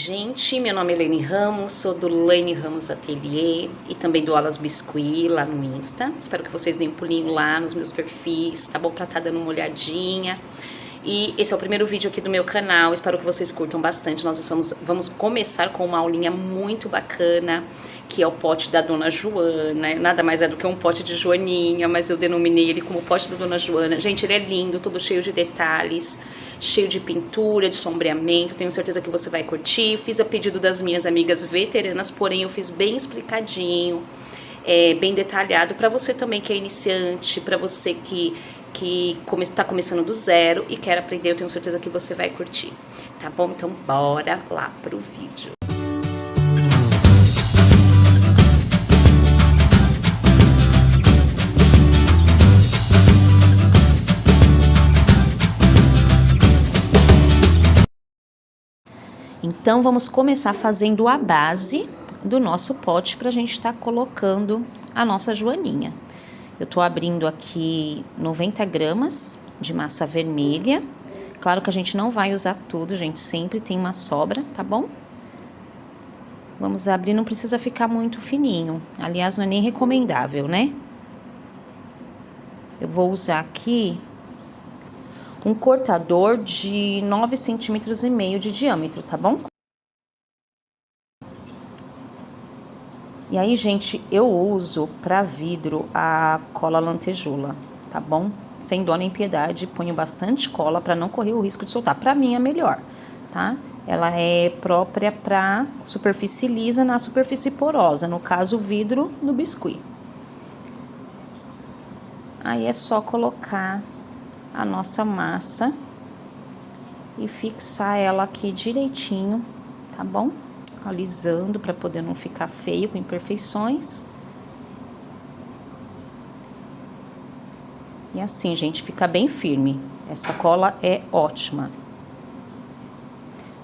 gente, meu nome é Laine Ramos, sou do Laine Ramos Atelier e também do Alas Biscuit lá no Insta. Espero que vocês deem um pulinho lá nos meus perfis, tá bom? Pra tá dando uma olhadinha. E esse é o primeiro vídeo aqui do meu canal, espero que vocês curtam bastante. Nós vamos começar com uma aulinha muito bacana, que é o pote da Dona Joana. Nada mais é do que um pote de Joaninha, mas eu denominei ele como pote da Dona Joana. Gente, ele é lindo, todo cheio de detalhes, cheio de pintura, de sombreamento. Tenho certeza que você vai curtir. Fiz a pedido das minhas amigas veteranas, porém eu fiz bem explicadinho, bem detalhado, para você também que é iniciante, para você que está começando do zero e quer aprender. Eu tenho certeza que você vai curtir, tá bom? Então bora lá pro vídeo. Então vamos começar fazendo a base do nosso pote para a gente estar colocando a nossa joaninha. Eu tô abrindo aqui 90 gramas de massa vermelha. Claro que a gente não vai usar tudo, gente, sempre tem uma sobra, tá bom? Vamos abrir, não precisa ficar muito fininho. Aliás, não é nem recomendável, né? Eu vou usar aqui um cortador de 9,5 centímetros de diâmetro, tá bom? E aí, gente, eu uso para vidro a cola lantejoula, tá bom? Sem dó nem piedade, ponho bastante cola para não correr o risco de soltar. Para mim é melhor, tá? Ela é própria para superfície lisa na superfície porosa, no caso o vidro no biscuit. Aí é só colocar a nossa massa e fixar ela aqui direitinho, tá bom? Alisando para poder não ficar feio, com imperfeições. E assim, gente, fica bem firme. Essa cola é ótima.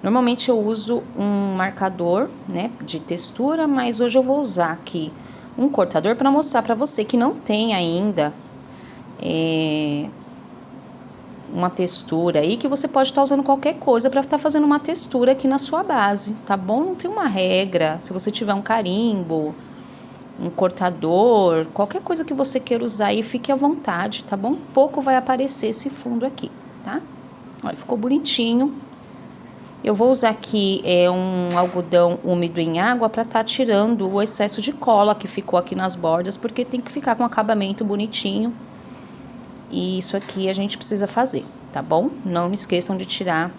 Normalmente eu uso um marcador, né, de textura, mas hoje eu vou usar aqui um cortador para mostrar para você que não tem ainda uma textura aí, que você pode estar usando qualquer coisa para estar fazendo uma textura aqui na sua base, tá bom? Não tem uma regra. Se você tiver um carimbo, um cortador, qualquer coisa que você queira usar aí, fique à vontade, tá bom? Pouco vai aparecer esse fundo aqui, tá? Olha, ficou bonitinho. Eu vou usar aqui um algodão úmido em água para estar tirando o excesso de cola que ficou aqui nas bordas, porque tem que ficar com acabamento bonitinho. E isso aqui a gente precisa fazer, tá bom? Não me esqueçam de tirar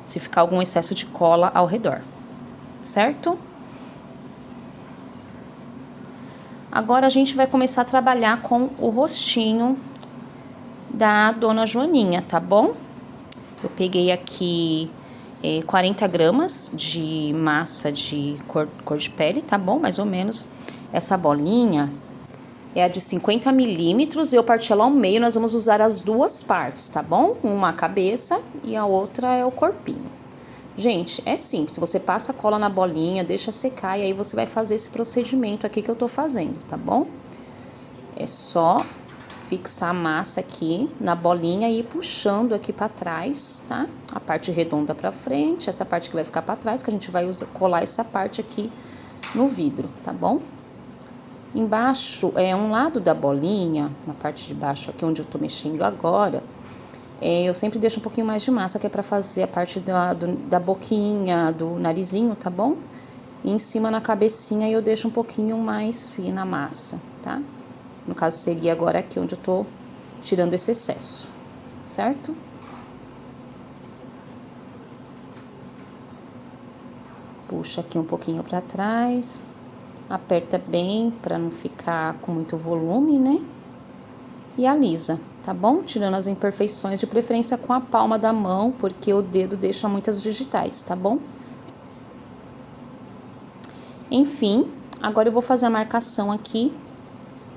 se ficar algum excesso de cola ao redor, certo? Agora a gente vai começar a trabalhar com o rostinho da Dona Joaninha, tá bom? Eu peguei aqui 40 gramas de massa de cor de pele, tá bom? Mais ou menos. Essa bolinha é a de 50 milímetros, eu parti ela ao meio, nós vamos usar as duas partes, tá bom? Uma a cabeça e a outra é o corpinho. Gente, é simples, você passa a cola na bolinha, deixa secar e aí você vai fazer esse procedimento aqui que eu tô fazendo, tá bom? É só fixar a massa aqui na bolinha e ir puxando aqui pra trás, tá? A parte redonda pra frente, essa parte que vai ficar pra trás, que a gente vai colar essa parte aqui no vidro, tá bom? Embaixo, um lado da bolinha, na parte de baixo aqui onde eu tô mexendo agora, eu sempre deixo um pouquinho mais de massa, que é pra fazer a parte da boquinha, do narizinho, tá bom? E em cima na cabecinha eu deixo um pouquinho mais fina a massa, tá? No caso seria agora aqui onde eu tô tirando esse excesso, certo? Puxa aqui um pouquinho pra trás. Aperta bem para não ficar com muito volume, né? E alisa, tá bom? Tirando as imperfeições, de preferência com a palma da mão, porque o dedo deixa muitas digitais, tá bom? Enfim, agora eu vou fazer a marcação aqui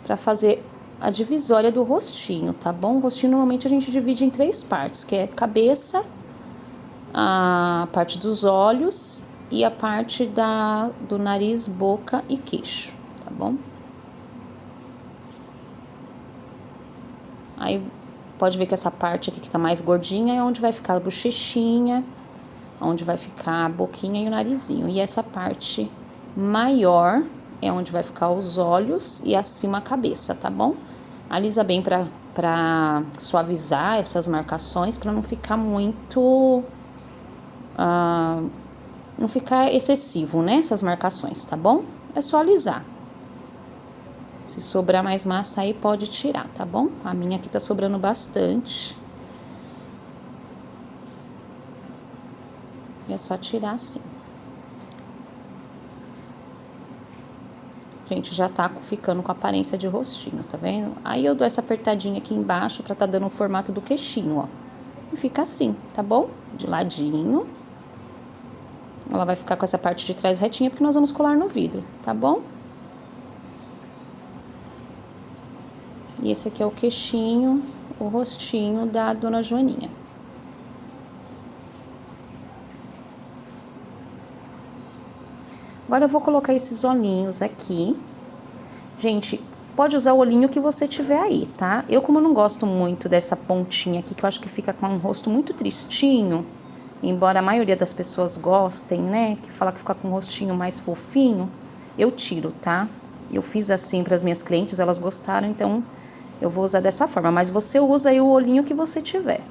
para fazer a divisória do rostinho, tá bom? O rostinho normalmente a gente divide em 3 partes, que é cabeça, a parte dos olhos e a parte do nariz, boca e queixo, tá bom? Aí, pode ver que essa parte aqui que tá mais gordinha é onde vai ficar a bochechinha, onde vai ficar a boquinha e o narizinho. E essa parte maior é onde vai ficar os olhos e acima a cabeça, tá bom? Alisa bem pra suavizar essas marcações, pra não ficar muito... não ficar excessivo, né, essas marcações, tá bom? É só alisar. Se sobrar mais massa aí, pode tirar, tá bom? A minha aqui tá sobrando bastante. E é só tirar assim. Gente, já tá ficando com aparência de rostinho, tá vendo? Aí eu dou essa apertadinha aqui embaixo pra tá dando o formato do queixinho, ó. E fica assim, tá bom? De ladinho. Ela vai ficar com essa parte de trás retinha, porque nós vamos colar no vidro, tá bom? E esse aqui é o queixinho, o rostinho da Dona Joaninha. Agora eu vou colocar esses olhinhos aqui. Gente, pode usar o olhinho que você tiver aí, tá? Eu, como não gosto muito dessa pontinha aqui, que eu acho que fica com um rosto muito tristinho, embora a maioria das pessoas gostem, né? Que fala que fica com um rostinho mais fofinho, eu tiro, tá? Eu fiz assim para as minhas clientes, elas gostaram, então eu vou usar dessa forma. Mas você usa aí o olhinho que você tiver.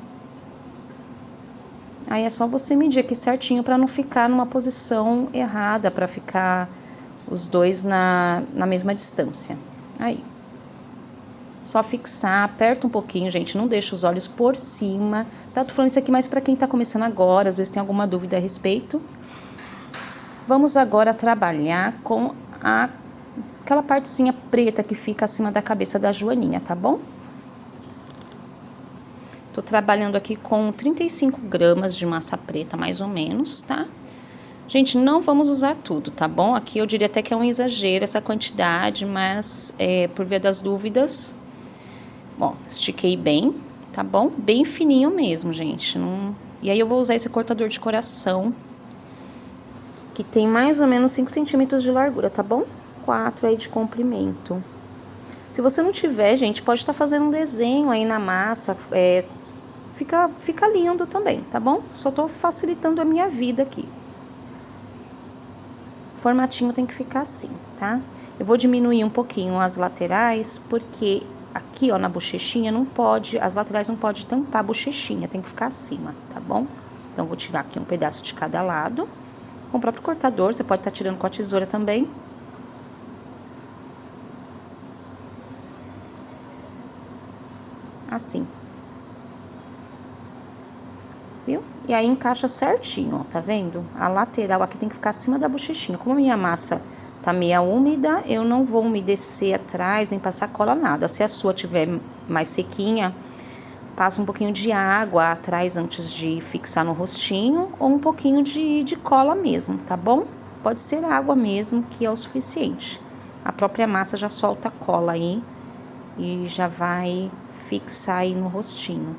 Aí é só você medir aqui certinho para não ficar numa posição errada, para ficar os dois na mesma distância. Aí. Só fixar, aperta um pouquinho, gente, não deixa os olhos por cima. Tá? Tô falando isso aqui mais para quem tá começando agora, às vezes tem alguma dúvida a respeito. Vamos agora trabalhar com aquela partezinha preta que fica acima da cabeça da Joaninha, tá bom? Tô trabalhando aqui com 35 gramas de massa preta, mais ou menos, tá? Gente, não vamos usar tudo, tá bom? Aqui eu diria até que é um exagero essa quantidade, mas por via das dúvidas... Bom, estiquei bem, tá bom? Bem fininho mesmo, gente. Não... E aí eu vou usar esse cortador de coração, que tem mais ou menos 5 centímetros de largura, tá bom? 4 aí de comprimento. Se você não tiver, gente, pode estar fazendo um desenho aí na massa, fica lindo também, tá bom? Só tô facilitando a minha vida aqui. O formatinho tem que ficar assim, tá? Eu vou diminuir um pouquinho as laterais, porque aqui, ó, na bochechinha não pode, as laterais não pode tampar a bochechinha, tem que ficar acima, tá bom? Então, vou tirar aqui um pedaço de cada lado. Com o próprio cortador, você pode estar tirando com a tesoura também. Assim. Viu? E aí encaixa certinho, ó, tá vendo? A lateral aqui tem que ficar acima da bochechinha. Como a minha massa tá meia úmida, eu não vou umedecer atrás, nem passar cola, nada. Se a sua tiver mais sequinha, passa um pouquinho de água atrás antes de fixar no rostinho, ou um pouquinho de cola mesmo, tá bom? Pode ser água mesmo, que é o suficiente. A própria massa já solta a cola aí e já vai fixar aí no rostinho.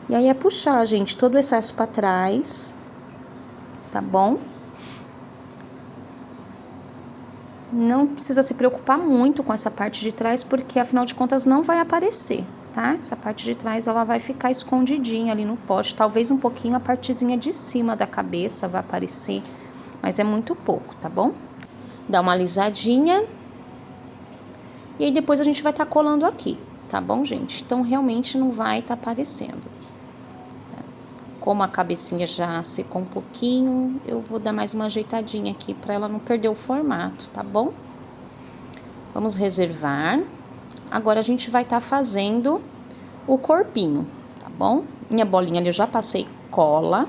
E aí é puxar, gente, todo o excesso pra trás, tá bom? Não precisa se preocupar muito com essa parte de trás, porque afinal de contas não vai aparecer, tá? Essa parte de trás, ela vai ficar escondidinha ali no pote. Talvez um pouquinho a partezinha de cima da cabeça vai aparecer, mas é muito pouco, tá bom? Dá uma alisadinha. E aí depois a gente vai estar colando aqui, tá bom, gente? Então, realmente não vai estar aparecendo. Como a cabecinha já secou um pouquinho, eu vou dar mais uma ajeitadinha aqui para ela não perder o formato, tá bom? Vamos reservar. Agora a gente vai estar fazendo o corpinho, tá bom? Minha bolinha ali eu já passei cola.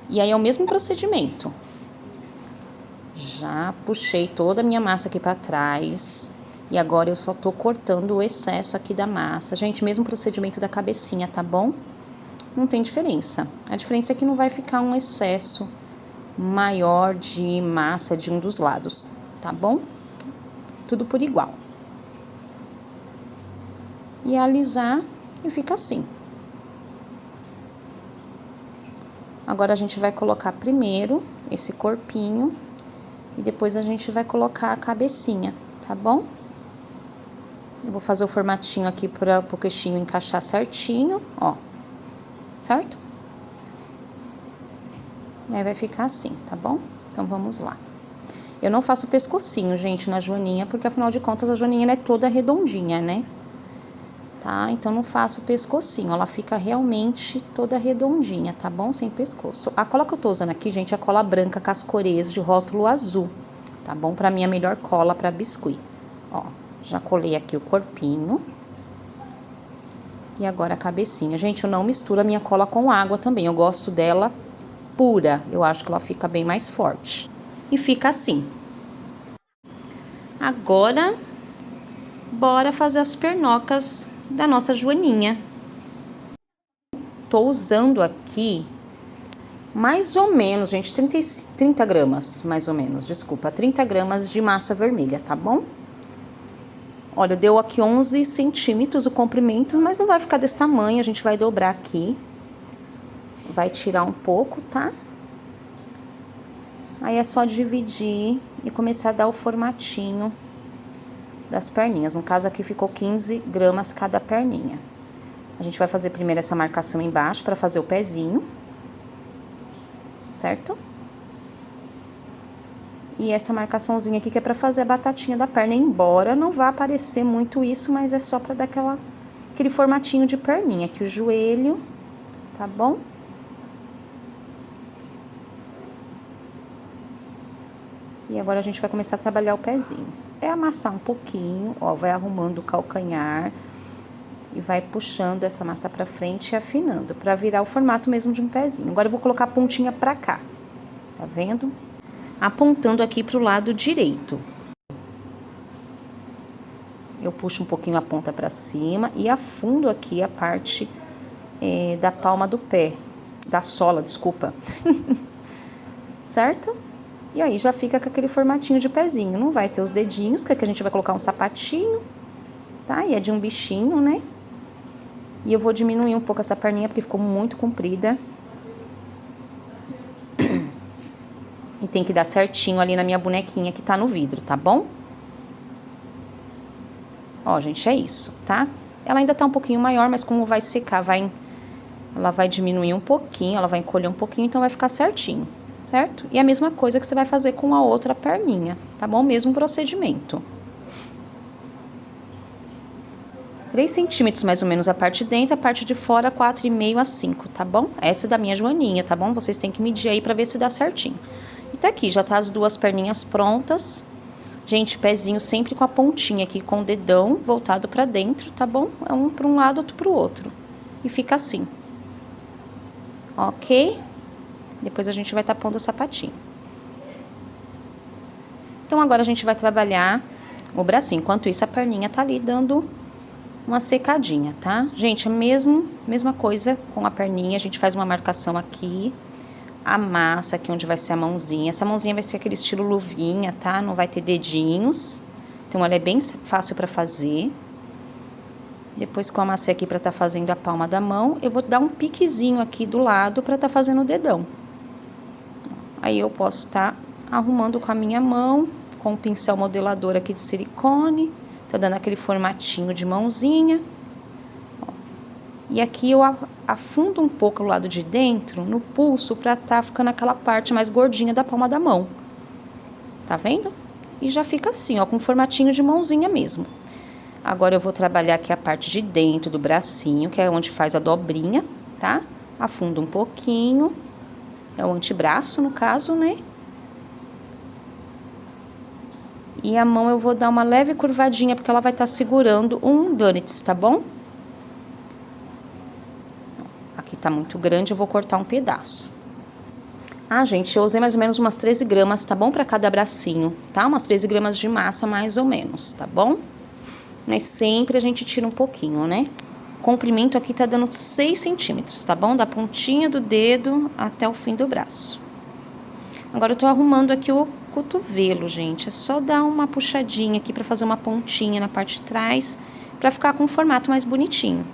E aí é o mesmo procedimento. Já puxei toda a minha massa aqui para trás. E agora eu só tô cortando o excesso aqui da massa. Gente, mesmo procedimento da cabecinha, tá bom? Não tem diferença. A diferença é que não vai ficar um excesso maior de massa de um dos lados, tá bom? Tudo por igual. E alisar e fica assim. Agora a gente vai colocar primeiro esse corpinho e depois a gente vai colocar a cabecinha, tá bom? Eu vou fazer o formatinho aqui para o queixinho encaixar certinho, ó. certo? E aí vai ficar assim, tá bom? Então vamos lá. Eu não faço pescocinho, gente, na joaninha, porque afinal de contas a joaninha ela é toda redondinha, né? Tá? Então não faço pescocinho, ela fica realmente toda redondinha, tá bom? Sem pescoço. A cola que eu tô usando aqui, gente, é a cola branca Cascorês de rótulo azul, tá bom? Pra mim a melhor cola pra biscuit. Ó, já colei aqui o corpinho. E agora a cabecinha. Gente, eu não misturo a minha cola com água também, eu gosto dela pura, eu acho que ela fica bem mais forte. E fica assim. Agora, bora fazer as pernocas da nossa joaninha. Tô usando aqui mais ou menos, gente, 30 gramas, mais ou menos, desculpa, 30 gramas de massa vermelha, tá bom? Olha, deu aqui 11 centímetros o comprimento, mas não vai ficar desse tamanho, a gente vai dobrar aqui. Vai tirar um pouco, tá? Aí é só dividir e começar a dar o formatinho das perninhas. No caso aqui ficou 15 gramas cada perninha. A gente vai fazer primeiro essa marcação embaixo para fazer o pezinho, certo? E essa marcaçãozinha aqui que é para fazer a batatinha da perna, embora não vá aparecer muito isso, mas é só para dar aquele formatinho de perninha, aqui o joelho, tá bom? E agora a gente vai começar a trabalhar o pezinho. É amassar um pouquinho, ó, vai arrumando o calcanhar e vai puxando essa massa pra frente e afinando, pra virar o formato mesmo de um pezinho. Agora eu vou colocar a pontinha pra cá, tá vendo? Apontando aqui pro lado direito. Eu puxo um pouquinho a ponta pra cima e afundo aqui a parte da palma do pé, da sola, desculpa. Certo? E aí já fica com aquele formatinho de pezinho. Não vai ter os dedinhos, que aqui a gente vai colocar um sapatinho, tá? E é de um bichinho, né? E eu vou diminuir um pouco essa perninha, porque ficou muito comprida. E tem que dar certinho ali na minha bonequinha que tá no vidro, tá bom? Ó, gente, é isso, tá? Ela ainda tá um pouquinho maior, mas como vai secar, ela vai diminuir um pouquinho, ela vai encolher um pouquinho, então vai ficar certinho. Certo? E a mesma coisa que você vai fazer com a outra perninha, tá bom? Mesmo procedimento. 3 centímetros mais ou menos a parte de dentro, a parte de fora 4,5 a 5, tá bom? Essa é da minha joaninha, tá bom? Vocês têm que medir aí pra ver se dá certinho. E tá aqui, já tá as duas perninhas prontas. Gente, pezinho sempre com a pontinha aqui, com o dedão voltado pra dentro, tá bom? É um pra um lado, outro pro outro. E fica assim. Ok? Depois a gente vai estar pondo o sapatinho. Então, agora a gente vai trabalhar o bracinho. Enquanto isso, a perninha tá ali dando uma secadinha, tá? Gente, mesma coisa com a perninha. A gente faz uma marcação aqui. Amassa aqui onde vai ser a mãozinha. Essa mãozinha vai ser aquele estilo luvinha, tá? Não vai ter dedinhos. Então, ela é bem fácil pra fazer. Depois que eu amassei aqui pra tá fazendo a palma da mão, eu vou dar um piquezinho aqui do lado pra tá fazendo o dedão. Aí eu posso estar arrumando com a minha mão, com o pincel modelador aqui de silicone. Tô dando aquele formatinho de mãozinha. Ó. E aqui eu afundo um pouco o lado de dentro, no pulso, pra tá ficando aquela parte mais gordinha da palma da mão. Tá vendo? E já fica assim, ó, com formatinho de mãozinha mesmo. Agora eu vou trabalhar aqui a parte de dentro do bracinho, que é onde faz a dobrinha, tá? Afundo um pouquinho. É o antebraço, no caso, né? E a mão eu vou dar uma leve curvadinha, porque ela vai estar segurando um donuts, tá bom? Aqui tá muito grande, eu vou cortar um pedaço. Ah, gente, eu usei mais ou menos umas 13 gramas, tá bom? Pra cada bracinho, tá? Umas 13 gramas de massa, mais ou menos, tá bom? Mas sempre a gente tira um pouquinho, né? O comprimento aqui tá dando 6 centímetros, tá bom? Da pontinha do dedo até o fim do braço. Agora eu tô arrumando aqui o cotovelo, gente. É só dar uma puxadinha aqui pra fazer uma pontinha na parte de trás, pra ficar com um formato mais bonitinho.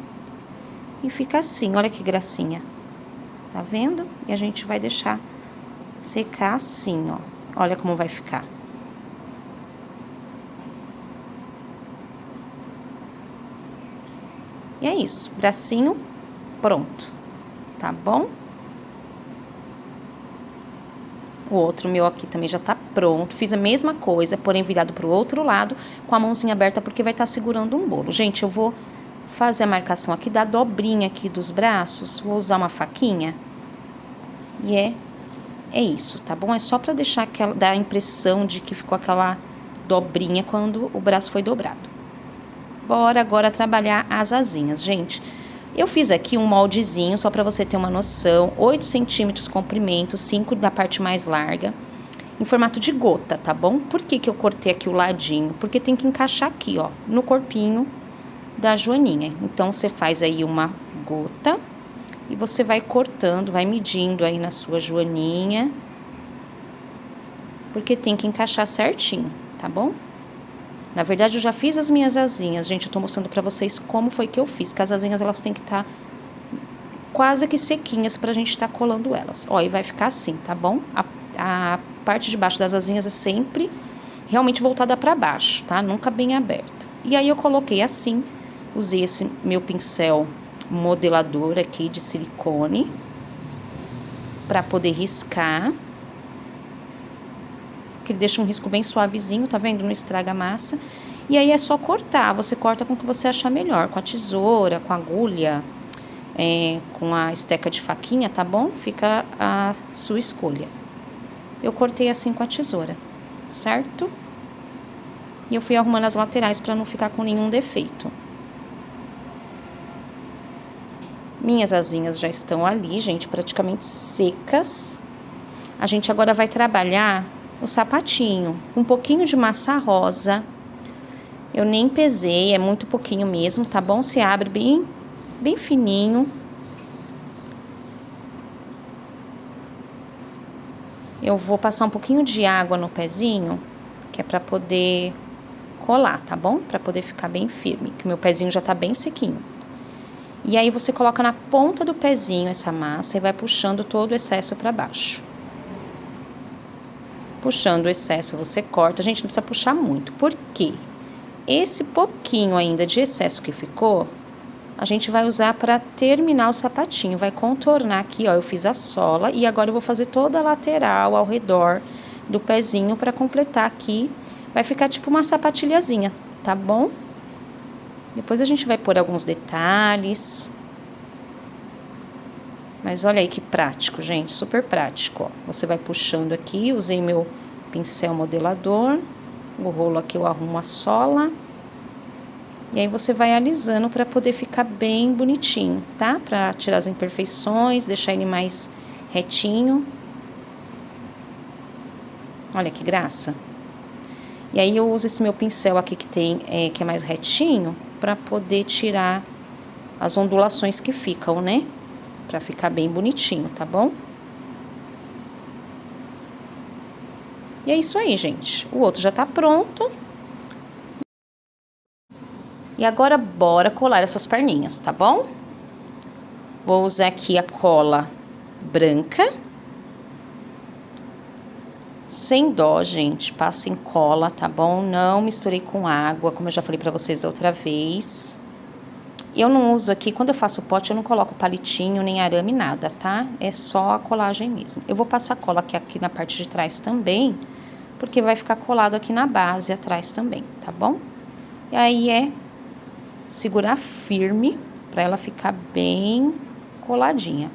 E fica assim, olha que gracinha. Tá vendo? E a gente vai deixar secar assim, ó. Olha como vai ficar. E é isso, bracinho pronto. tá bom? O outro meu aqui também já tá pronto. Fiz a mesma coisa, porém virado pro outro lado, com a mãozinha aberta, porque vai estar segurando um bolo. Gente, eu vou fazer a marcação aqui da dobrinha aqui dos braços. Vou usar uma faquinha. E é isso, tá bom? É só pra deixar dar a impressão de que ficou aquela dobrinha quando o braço foi dobrado. Bora agora trabalhar as asinhas, gente. Eu fiz aqui um moldezinho, só para você ter uma noção, 8 centímetros comprimento, 5 da parte mais larga, em formato de gota, tá bom? Por que que eu cortei aqui o ladinho? Porque tem que encaixar aqui, ó, no corpinho da joaninha. Então, você faz aí uma gota e você vai cortando, vai medindo aí na sua joaninha, porque tem que encaixar certinho, tá bom? Na verdade, eu já fiz as minhas asinhas, gente, eu tô mostrando pra vocês como foi que eu fiz, que as asinhas, elas têm que estar quase que sequinhas pra gente tá colando elas. Ó, e vai ficar assim, tá bom? A parte de baixo das asinhas é sempre realmente voltada pra baixo, tá? Nunca bem aberta. E aí, eu coloquei assim, usei esse meu pincel modelador aqui de silicone pra poder riscar. Que ele deixa um risco bem suavezinho, tá vendo? Não estraga a massa. E aí é só cortar, você corta com o que você achar melhor, com a tesoura, com a agulha, com a esteca de faquinha, tá bom? Fica a sua escolha. Eu cortei assim com a tesoura, certo? E eu fui arrumando as laterais pra não ficar com nenhum defeito. Minhas asinhas já estão ali, gente, praticamente secas. A gente agora vai trabalhar o sapatinho, com um pouquinho de massa rosa. Eu nem pesei, é muito pouquinho mesmo, tá bom? Você abre bem fininho. Eu vou passar um pouquinho de água no pezinho, que é pra poder colar, tá bom? Pra poder ficar bem firme, que meu pezinho já tá bem sequinho. E aí, você coloca na ponta do pezinho essa massa e vai puxando todo o excesso pra baixo. Puxando o excesso, você corta. A gente não precisa puxar muito. Por quê? Esse pouquinho ainda de excesso que ficou, a gente vai usar para terminar o sapatinho. Vai contornar aqui, ó. Eu fiz a sola e agora eu vou fazer toda a lateral ao redor do pezinho para completar aqui. Vai ficar tipo uma sapatilhazinha, tá bom? Depois a gente vai pôr alguns detalhes. Mas olha aí que prático, gente, super prático, ó. Você vai puxando aqui, usei meu pincel modelador, o rolo aqui eu arrumo a sola. E aí você vai alisando para poder ficar bem bonitinho, tá? Para tirar as imperfeições, deixar ele mais retinho. Olha que graça. E aí eu uso esse meu pincel aqui que é mais retinho, para poder tirar as ondulações que ficam, né? Pra ficar bem bonitinho, tá bom? E é isso aí, gente. O outro já tá pronto. E agora, bora colar essas perninhas, tá bom? Vou usar aqui a cola branca. Sem dó, gente. Passa em cola, tá bom? Não misturei com água, como eu já falei pra vocês da outra vez. Eu não uso aqui, quando eu faço pote, eu não coloco palitinho, nem arame, nada, tá? É só a colagem mesmo. Eu vou passar cola aqui na parte de trás também, porque vai ficar colado aqui na base atrás também, tá bom? E aí é segurar firme, pra ela ficar bem coladinha.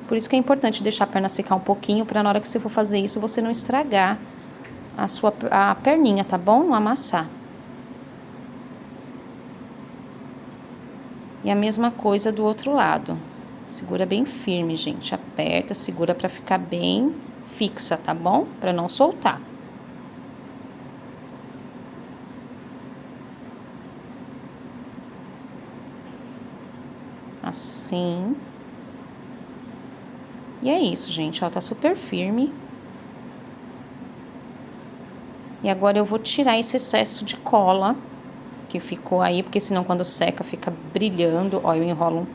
Por isso que é importante deixar a perna secar um pouquinho, pra na hora que você for fazer isso, você não estragar a perninha, tá bom? Não amassar. E a mesma coisa do outro lado. Segura bem firme, gente. Aperta, segura pra ficar bem fixa, tá bom? Pra não soltar. Assim. E é isso, gente, ó, tá super firme. E agora eu vou tirar esse excesso de cola que ficou aí, porque senão quando seca fica brilhando. Ó, eu enrolo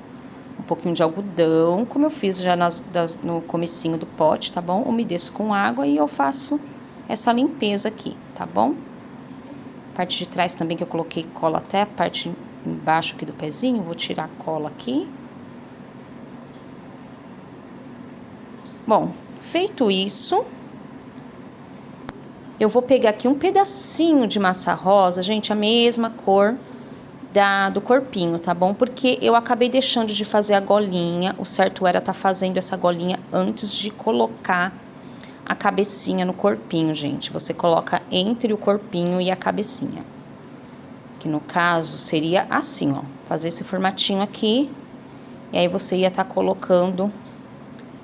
um pouquinho de algodão, como eu fiz já no comecinho do pote, tá bom? Umedeço com água e eu faço essa limpeza aqui, tá bom? Parte de trás também que eu coloquei cola até a parte embaixo aqui do pezinho, vou tirar a cola aqui. Bom, feito isso, eu vou pegar aqui um pedacinho de massa rosa, gente, a mesma cor do corpinho, tá bom? Porque eu acabei deixando de fazer a golinha, o certo era tá fazendo essa golinha antes de colocar a cabecinha no corpinho, gente. Você coloca entre o corpinho e a cabecinha. Que no caso seria assim, ó. Fazer esse formatinho aqui. E aí você ia tá colocando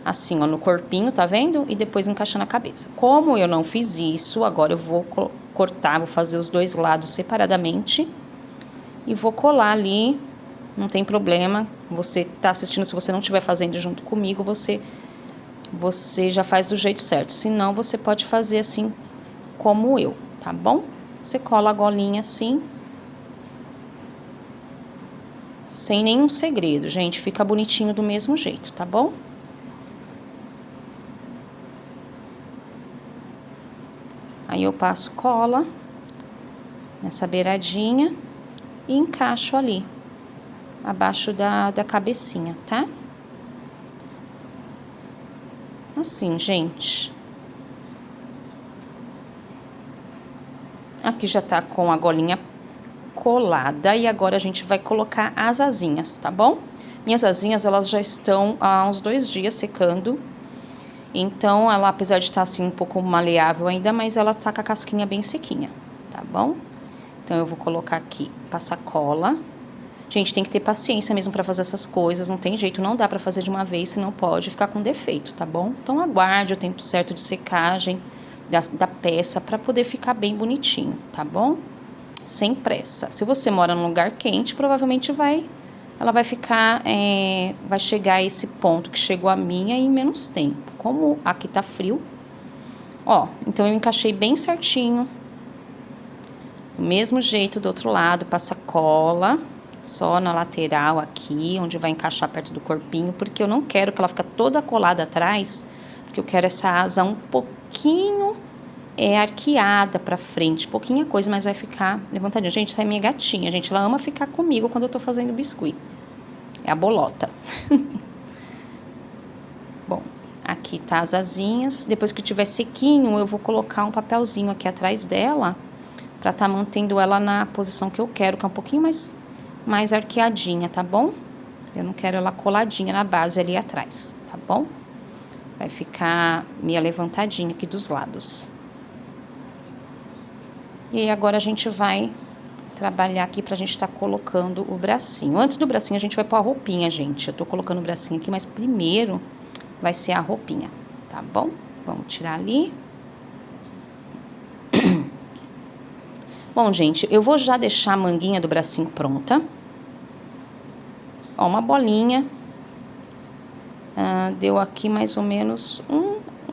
assim, ó, no corpinho, tá vendo? E depois encaixando a cabeça. Como eu não fiz isso, agora eu vou cortar, vou fazer os dois lados separadamente. E vou colar ali, não tem problema. Você tá assistindo, se você não estiver fazendo junto comigo, você já faz do jeito certo. Se não, você pode fazer assim como eu, tá bom? Você cola a golinha assim. Sem nenhum segredo, gente. Fica bonitinho do mesmo jeito, tá bom? Aí eu passo cola nessa beiradinha e encaixo ali, abaixo da cabecinha, tá? Assim, gente. Aqui já tá com a golinha colada e agora a gente vai colocar as asinhas, tá bom? Minhas asinhas, elas já estão há uns 2 dias secando. Então, ela, apesar de estar assim um pouco maleável ainda, mas ela tá com a casquinha bem sequinha, tá bom? Então, eu vou colocar aqui, passar cola. Gente, tem que ter paciência mesmo pra fazer essas coisas, não tem jeito, não dá pra fazer de uma vez, senão pode ficar com defeito, tá bom? Então, aguarde o tempo certo de secagem da peça pra poder ficar bem bonitinho, tá bom? Sem pressa. Se você mora num lugar quente, provavelmente ela vai ficar, vai chegar a esse ponto que chegou a minha em menos tempo. Como aqui tá frio, ó, então eu encaixei bem certinho. Do mesmo jeito do outro lado, passa cola, só na lateral aqui, onde vai encaixar perto do corpinho, porque eu não quero que ela fique toda colada atrás, porque eu quero essa asa um pouquinho arqueada pra frente, pouquinha coisa, mas vai ficar levantadinha. Gente, essa é minha gatinha, gente, ela ama ficar comigo quando eu tô fazendo biscuit. É a bolota. Bom, aqui tá as asinhas. Depois que tiver sequinho, eu vou colocar um papelzinho aqui atrás dela, pra tá mantendo ela na posição que eu quero, que é um pouquinho mais arqueadinha, tá bom? Eu não quero ela coladinha na base ali atrás, tá bom? Vai ficar meio levantadinha aqui dos lados. E aí agora a gente vai trabalhar aqui pra gente tá colocando o bracinho. Antes do bracinho a gente vai pôr a roupinha, gente. Eu tô colocando o bracinho aqui, mas primeiro vai ser a roupinha, tá bom? Vamos tirar ali. Bom, gente, eu vou já deixar a manguinha do bracinho pronta. Ó, uma bolinha. Deu aqui mais ou menos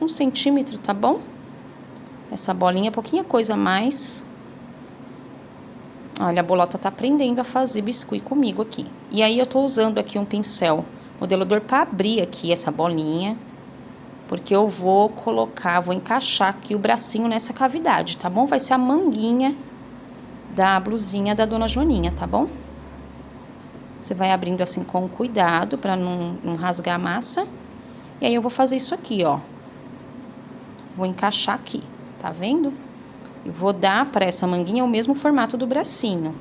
um centímetro, tá bom? Essa bolinha, pouquinha coisa a mais. Olha, a bolota tá aprendendo a fazer biscuit comigo aqui. E aí eu tô usando aqui um pincel modelador para abrir aqui essa bolinha, porque eu vou encaixar aqui o bracinho nessa cavidade, tá bom? Vai ser a manguinha da blusinha da Dona Joaninha, tá bom? Você vai abrindo assim com cuidado para não rasgar a massa. E aí eu vou fazer isso aqui, ó. Vou encaixar aqui, tá vendo? E vou dar para essa manguinha o mesmo formato do bracinho.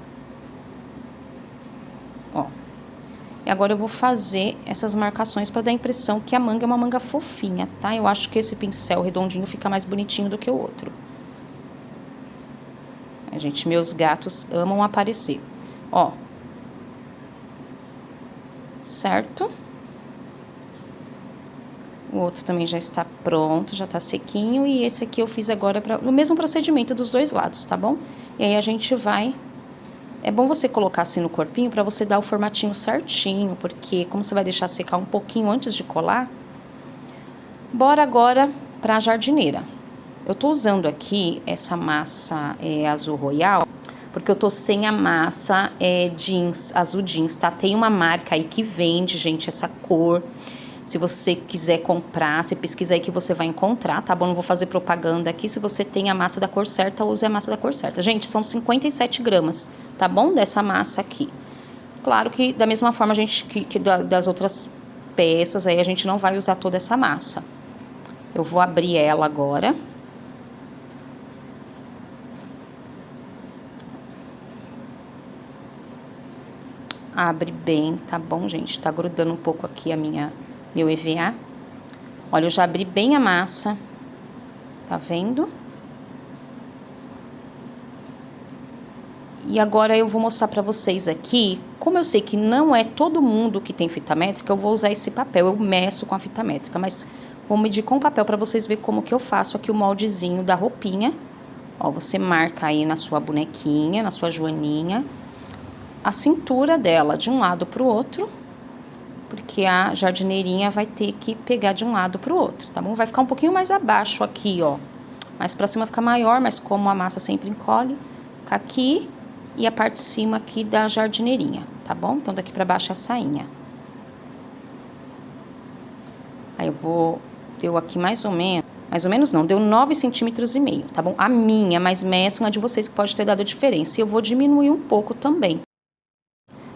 Ó. E agora eu vou fazer essas marcações para dar a impressão que a manga é uma manga fofinha, tá? Eu acho que esse pincel redondinho fica mais bonitinho do que o outro. Gente, meus gatos amam aparecer. Ó. Certo? O outro também já está pronto, já está sequinho. E esse aqui eu fiz agora o mesmo procedimento dos dois lados, tá bom? E aí a gente vai... É bom você colocar assim no corpinho para você dar o formatinho certinho, porque como você vai deixar secar um pouquinho antes de colar... Bora agora para a jardineira. Eu tô usando aqui essa massa azul royal, porque eu tô sem a massa jeans, azul jeans, tá? Tem uma marca aí que vende, gente, essa cor. Se você quiser comprar, você pesquisa aí que você vai encontrar, tá bom? Não vou fazer propaganda aqui. Se você tem a massa da cor certa, use a massa da cor certa. Gente, são 57 gramas, tá bom? Dessa massa aqui. Claro que da mesma forma das outras peças aí, a gente não vai usar toda essa massa. Eu vou abrir ela agora. Abre bem, tá bom, gente? Tá grudando um pouco aqui meu EVA. Olha, eu já abri bem a massa. Tá vendo? E agora eu vou mostrar pra vocês aqui, como eu sei que não é todo mundo que tem fita métrica, eu vou usar esse papel, eu meço com a fita métrica, mas vou medir com o papel pra vocês verem como que eu faço aqui o moldezinho da roupinha. Ó, você marca aí na sua bonequinha, na sua joaninha, a cintura dela de um lado pro outro, porque a jardineirinha vai ter que pegar de um lado pro outro, tá bom? Vai ficar um pouquinho mais abaixo aqui, ó, mais pra cima fica maior, mas como a massa sempre encolhe, fica aqui e a parte de cima aqui da jardineirinha, tá bom? Então daqui pra baixo é a sainha. Aí eu vou, deu aqui mais ou menos não, deu 9,5 centímetros, tá bom? A minha, mas meçam a de vocês que pode ter dado diferença. E eu vou diminuir um pouco também.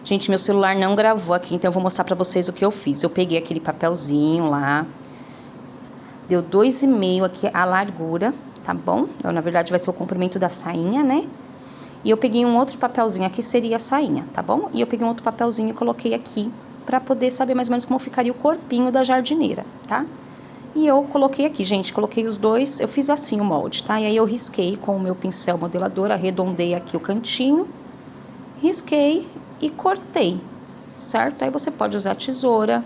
Gente, meu celular não gravou aqui, então eu vou mostrar pra vocês o que eu fiz. Eu peguei aquele papelzinho lá, deu 2,5 aqui a largura, tá bom? Na verdade vai ser o comprimento da sainha, né? E eu peguei um outro papelzinho aqui, seria a sainha, tá bom? E eu peguei um outro papelzinho e coloquei aqui pra poder saber mais ou menos como ficaria o corpinho da jardineira, tá? E eu coloquei aqui, gente, coloquei os dois, eu fiz assim o molde, tá? E aí eu risquei com o meu pincel modelador, arredondei aqui o cantinho, risquei e cortei, certo? Aí você pode usar tesoura,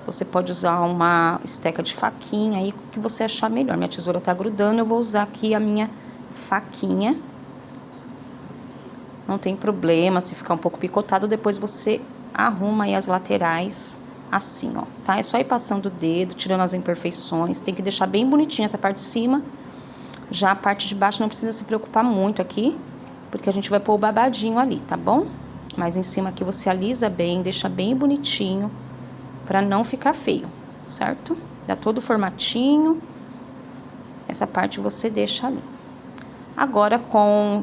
você pode usar uma esteca de faquinha, aí o que você achar melhor. Minha tesoura tá grudando, eu vou usar aqui a minha faquinha. Não tem problema se ficar um pouco picotado, depois você arruma aí as laterais assim, ó, tá? É só ir passando o dedo, tirando as imperfeições, tem que deixar bem bonitinha essa parte de cima. Já a parte de baixo não precisa se preocupar muito aqui, porque a gente vai pôr o babadinho ali, tá bom? Mas em cima aqui você alisa bem, deixa bem bonitinho, pra não ficar feio, certo? Dá todo o formatinho, essa parte você deixa ali. Agora,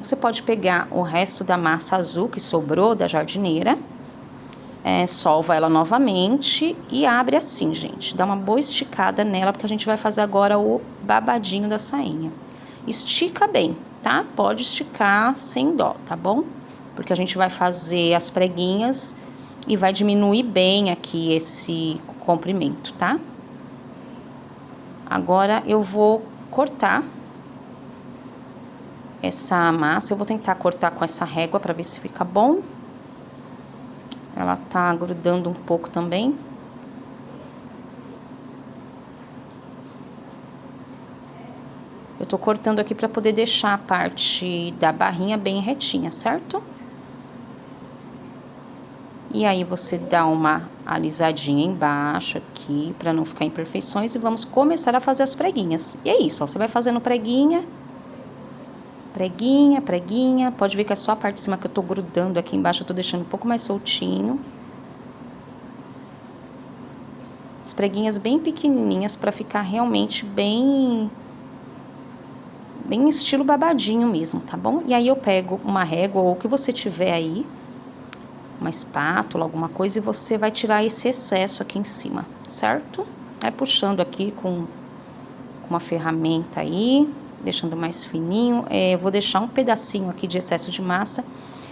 você pode pegar o resto da massa azul que sobrou da jardineira, solva ela novamente e abre assim, gente. Dá uma boa esticada nela, porque a gente vai fazer agora o babadinho da sainha. Estica bem, tá? Pode esticar sem dó, tá bom? Porque a gente vai fazer as preguinhas e vai diminuir bem aqui esse comprimento, tá? Agora eu vou cortar essa massa, eu vou tentar cortar com essa régua pra ver se fica bom. Ela tá grudando um pouco também. Eu tô cortando aqui pra poder deixar a parte da barrinha bem retinha, certo? E aí você dá uma alisadinha embaixo aqui pra não ficar imperfeições e vamos começar a fazer as preguinhas. E é isso, ó, você vai fazendo preguinha. Preguinha, preguinha, pode ver que é só a parte de cima que eu tô grudando aqui embaixo, eu tô deixando um pouco mais soltinho. As preguinhas bem pequenininhas pra ficar realmente bem estilo babadinho mesmo, tá bom? E aí eu pego uma régua ou o que você tiver aí, uma espátula, alguma coisa, e você vai tirar esse excesso aqui em cima, certo? Vai puxando aqui com uma ferramenta aí, deixando mais fininho. Vou deixar um pedacinho aqui de excesso de massa.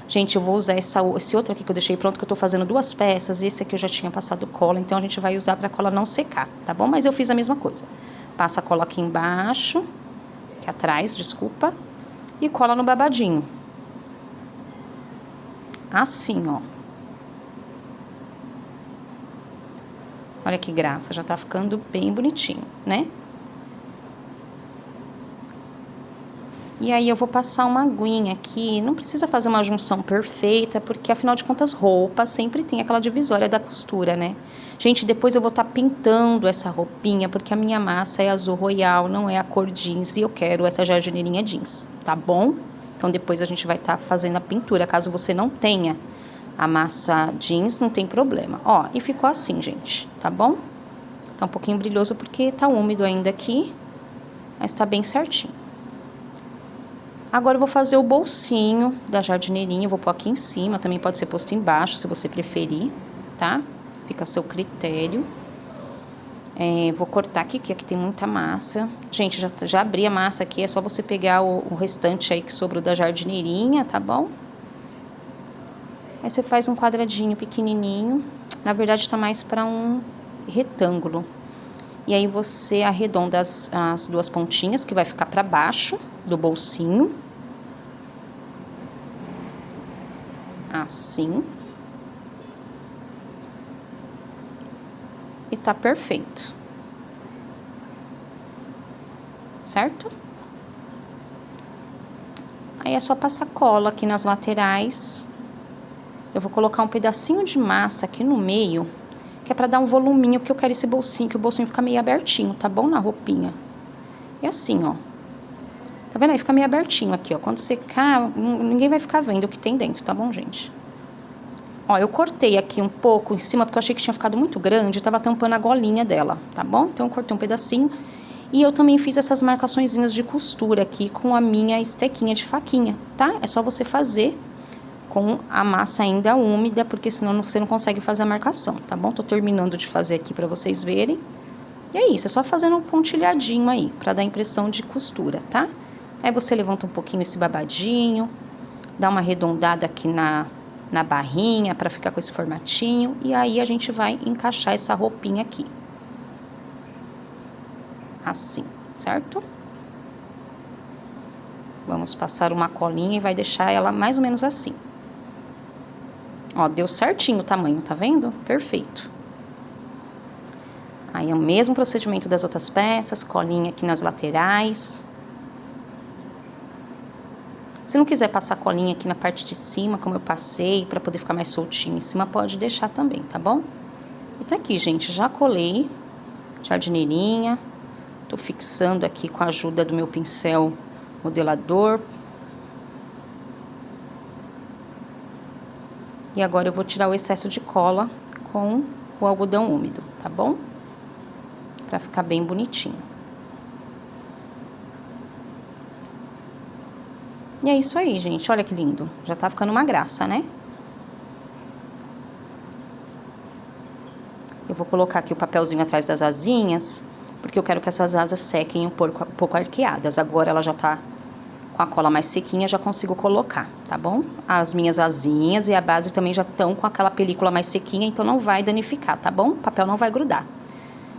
Gente, eu vou usar esse outro aqui que eu deixei pronto, que eu tô fazendo 2 peças. Esse aqui eu já tinha passado cola, então a gente vai usar pra cola não secar, tá bom? Mas eu fiz a mesma coisa. Passa a cola aqui embaixo, aqui atrás, desculpa, e cola no babadinho. Assim, ó. Olha que graça, já tá ficando bem bonitinho, né? E aí eu vou passar uma aguinha aqui, não precisa fazer uma junção perfeita, porque afinal de contas roupa sempre tem aquela divisória da costura, né? Gente, depois eu vou estar pintando essa roupinha, porque a minha massa é azul royal, não é a cor jeans, e eu quero essa jardineirinha jeans, tá bom? Então depois a gente vai estar fazendo a pintura, caso você não tenha a massa jeans, não tem problema. Ó, e ficou assim, gente, tá bom? Tá um pouquinho brilhoso porque tá úmido ainda aqui, mas tá bem certinho. Agora eu vou fazer o bolsinho da jardineirinha, eu vou pôr aqui em cima, também pode ser posto embaixo, se você preferir, tá? Fica a seu critério. Vou cortar aqui, que aqui tem muita massa. Gente, já abri a massa aqui, é só você pegar o restante aí que sobrou da jardineirinha, tá bom? Aí você faz um quadradinho pequenininho. Na verdade, tá mais pra um retângulo. E aí você arredonda as duas pontinhas, que vai ficar pra baixo do bolsinho. Assim. E tá perfeito. Certo? Aí é só passar cola aqui nas laterais. Eu vou colocar um pedacinho de massa aqui no meio, que é pra dar um voluminho, porque eu quero esse bolsinho, que o bolsinho fica meio abertinho, tá bom? Na roupinha. E assim, ó. Tá vendo aí? Fica meio abertinho aqui, ó. Quando secar, ninguém vai ficar vendo o que tem dentro, tá bom, gente? Ó, eu cortei aqui um pouco em cima, porque eu achei que tinha ficado muito grande, tava tampando a golinha dela, tá bom? Então eu cortei um pedacinho. E eu também fiz essas marcaçõezinhas de costura aqui com a minha estequinha de faquinha, tá? É só você fazer com a massa ainda úmida, porque senão você não consegue fazer a marcação, tá bom? Tô terminando de fazer aqui pra vocês verem. E é isso, é só fazendo um pontilhadinho aí, pra dar impressão de costura, tá? Aí você levanta um pouquinho esse babadinho, dá uma arredondada aqui na barrinha pra ficar com esse formatinho. E aí a gente vai encaixar essa roupinha aqui. Assim, certo? Vamos passar uma colinha e vai deixar ela mais ou menos assim. Ó, deu certinho o tamanho, tá vendo? Perfeito. Aí é o mesmo procedimento das outras peças, colinha aqui nas laterais. Se não quiser passar colinha aqui na parte de cima, como eu passei, pra poder ficar mais soltinho em cima, pode deixar também, tá bom? E tá aqui, gente, já colei jardineirinha. Tô fixando aqui com a ajuda do meu pincel modelador. E agora eu vou tirar o excesso de cola com o algodão úmido, tá bom? Pra ficar bem bonitinho. E é isso aí, gente. Olha que lindo. Já tá ficando uma graça, né? Eu vou colocar aqui o papelzinho atrás das asinhas, porque eu quero que essas asas sequem um pouco arqueadas. Agora ela já tá com a cola mais sequinha, já consigo colocar, tá bom? As minhas asinhas e a base também já estão com aquela película mais sequinha, então não vai danificar, tá bom? O papel não vai grudar.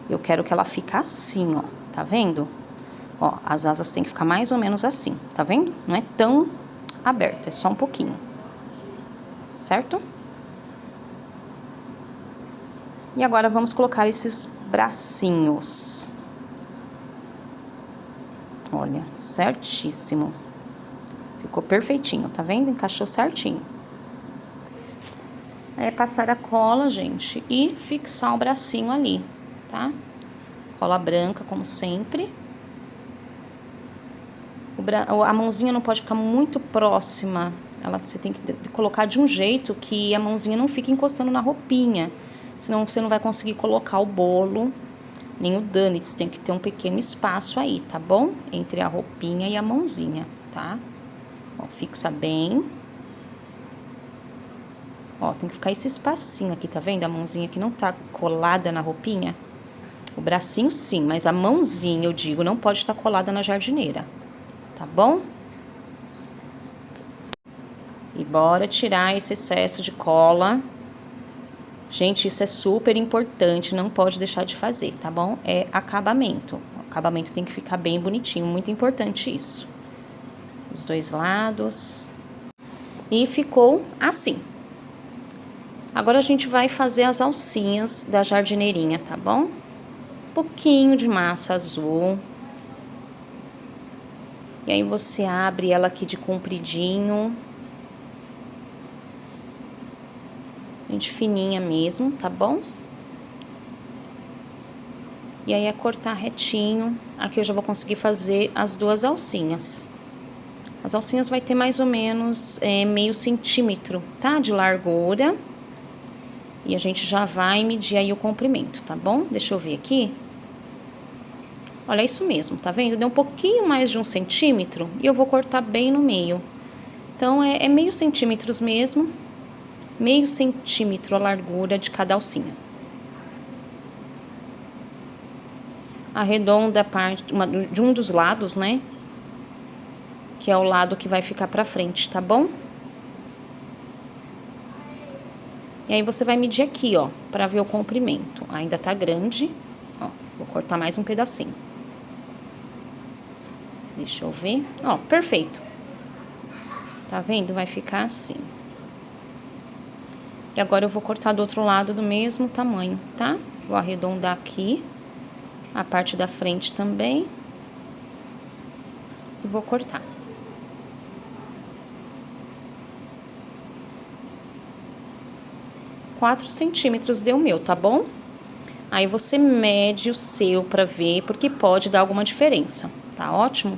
Eu quero que ela fique assim, ó, tá vendo? Ó, as asas tem que ficar mais ou menos assim, tá vendo? Não é tão aberta, é só um pouquinho. Certo? E agora vamos colocar esses bracinhos. Olha, certíssimo. Ficou perfeitinho, tá vendo? Encaixou certinho. É passar a cola, gente, e fixar o bracinho ali, tá? Cola branca, como sempre. A mãozinha não pode ficar muito próxima. Você tem que colocar de um jeito que a mãozinha não fique encostando na roupinha. Senão você não vai conseguir colocar o bolo, nem o donuts. Tem que ter um pequeno espaço aí, tá bom? Entre a roupinha e a mãozinha, tá? Ó, fixa bem. Ó, tem que ficar esse espacinho aqui, tá vendo? A mãozinha que não tá colada na roupinha. O bracinho sim, mas a mãozinha, eu digo, não pode estar colada na jardineira. Tá bom? E bora tirar esse excesso de cola. Gente, isso é super importante, não pode deixar de fazer, tá bom? É acabamento. O acabamento tem que ficar bem bonitinho, muito importante isso. Os dois lados. E ficou assim. Agora a gente vai fazer as alcinhas da jardineirinha, tá bom? Um pouquinho de massa azul. E aí você abre ela aqui de compridinho. Gente fininha mesmo, tá bom? E aí é cortar retinho. Aqui eu já vou conseguir fazer as duas alcinhas. As alcinhas vai ter mais ou menos meio centímetro, tá? De largura. E a gente já vai medir aí o comprimento, tá bom? Deixa eu ver aqui. Olha, é isso mesmo, tá vendo? Deu um pouquinho mais de 1 centímetro e eu vou cortar bem no meio. Então, é meio centímetros mesmo. Meio centímetro a largura de cada alcinha. arredonda a parte de um dos lados, né? Que é o lado que vai ficar pra frente, tá bom? E aí você vai medir aqui, ó, pra ver o comprimento. Ainda tá grande, ó, vou cortar mais um pedacinho. Deixa eu ver, ó, perfeito. Tá vendo? Vai ficar assim. E agora eu vou cortar do outro lado do mesmo tamanho, tá? Vou arredondar aqui, a parte da frente também. E vou cortar. Quatro centímetros deu o meu, tá bom? Aí você mede o seu pra ver, porque pode dar alguma diferença, tá ótimo?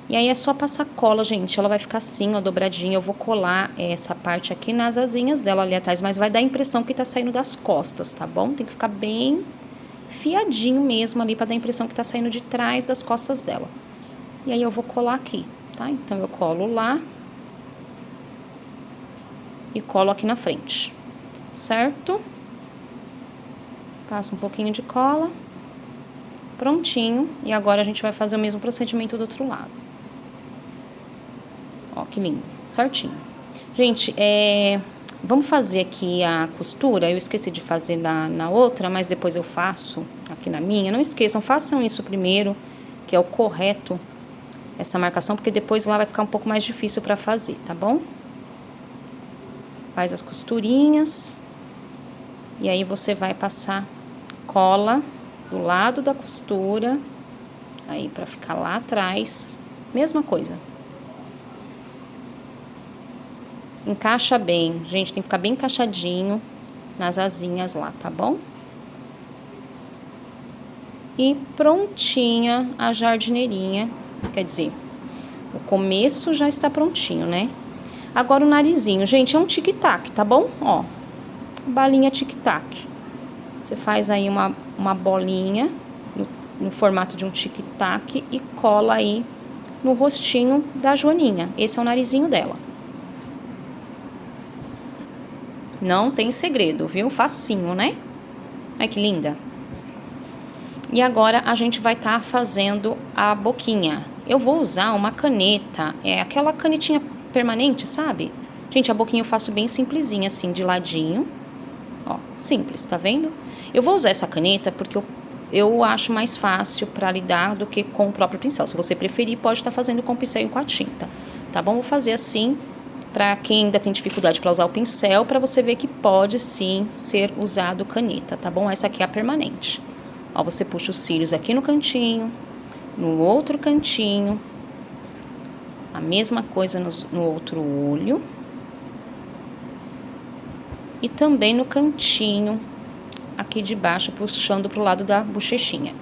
E aí é só passar cola, gente, ela vai ficar assim, ó, dobradinha. Eu vou colar essa parte aqui nas asinhas dela ali atrás, mas vai dar a impressão que tá saindo das costas, tá bom? Tem que ficar bem fiadinho mesmo ali pra dar a impressão que tá saindo de trás das costas dela. E aí eu vou colar aqui, tá? Então eu colo lá e colo aqui na frente, certo? Passa um pouquinho de cola. Prontinho. E agora a gente vai fazer o mesmo procedimento do outro lado. Ó, que lindo. Certinho. Gente, vamos fazer aqui a costura. Eu esqueci de fazer na outra, mas depois eu faço aqui na minha. Não esqueçam, façam isso primeiro, que é o correto, essa marcação, porque depois lá vai ficar um pouco mais difícil pra fazer, tá bom? Faz as costurinhas. E aí você vai passar cola do lado da costura, aí pra ficar lá atrás, mesma coisa. Encaixa bem, gente, tem que ficar bem encaixadinho nas asinhas lá, tá bom? E prontinha a jardineirinha, quer dizer, o começo já está prontinho, né? Agora o narizinho, gente, é um tic-tac, tá bom? Ó, balinha tic-tac. Você faz aí uma bolinha no formato de um tic-tac e cola aí no rostinho da Joaninha. Esse é o narizinho dela. Não tem segredo, viu? Facinho, né? Ai, que linda. E agora a gente vai estar fazendo a boquinha. Eu vou usar uma caneta, aquela canetinha permanente, sabe? Gente, a boquinha eu faço bem simplesinha, assim, de ladinho. Ó, simples, tá vendo? Eu vou usar essa caneta porque eu acho mais fácil pra lidar do que com o próprio pincel. Se você preferir, pode estar fazendo com o pincel e com a tinta, tá bom? Vou fazer assim, pra quem ainda tem dificuldade pra usar o pincel, pra você ver que pode sim ser usado caneta, tá bom? Essa aqui é a permanente. Ó, você puxa os cílios aqui no cantinho, no outro cantinho, a mesma coisa no outro olho. E também no cantinho aqui de baixo, puxando pro lado da bochechinha.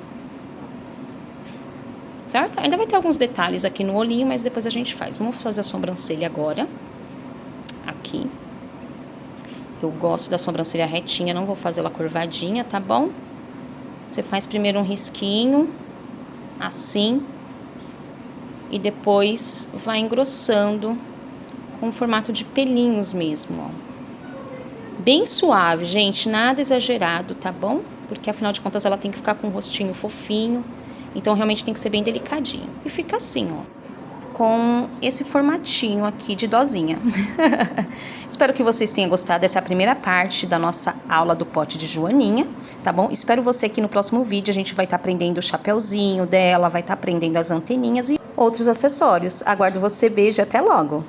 Certo? Ainda vai ter alguns detalhes aqui no olhinho, mas depois a gente faz. Vamos fazer a sobrancelha agora. Aqui. Eu gosto da sobrancelha retinha, não vou fazer ela curvadinha, tá bom? Você faz primeiro um risquinho, assim. E depois vai engrossando com o formato de pelinhos mesmo, ó. Bem suave, gente, nada exagerado, tá bom? Porque afinal de contas ela tem que ficar com um rostinho fofinho, então realmente tem que ser bem delicadinho. E fica assim, ó, com esse formatinho aqui de dozinha. Espero que vocês tenham gostado dessa primeira parte da nossa aula do pote de Joaninha, tá bom? Espero você aqui no próximo vídeo, a gente vai estar aprendendo o chapeuzinho dela, vai estar aprendendo as anteninhas e outros acessórios. Aguardo você, beijo e até logo!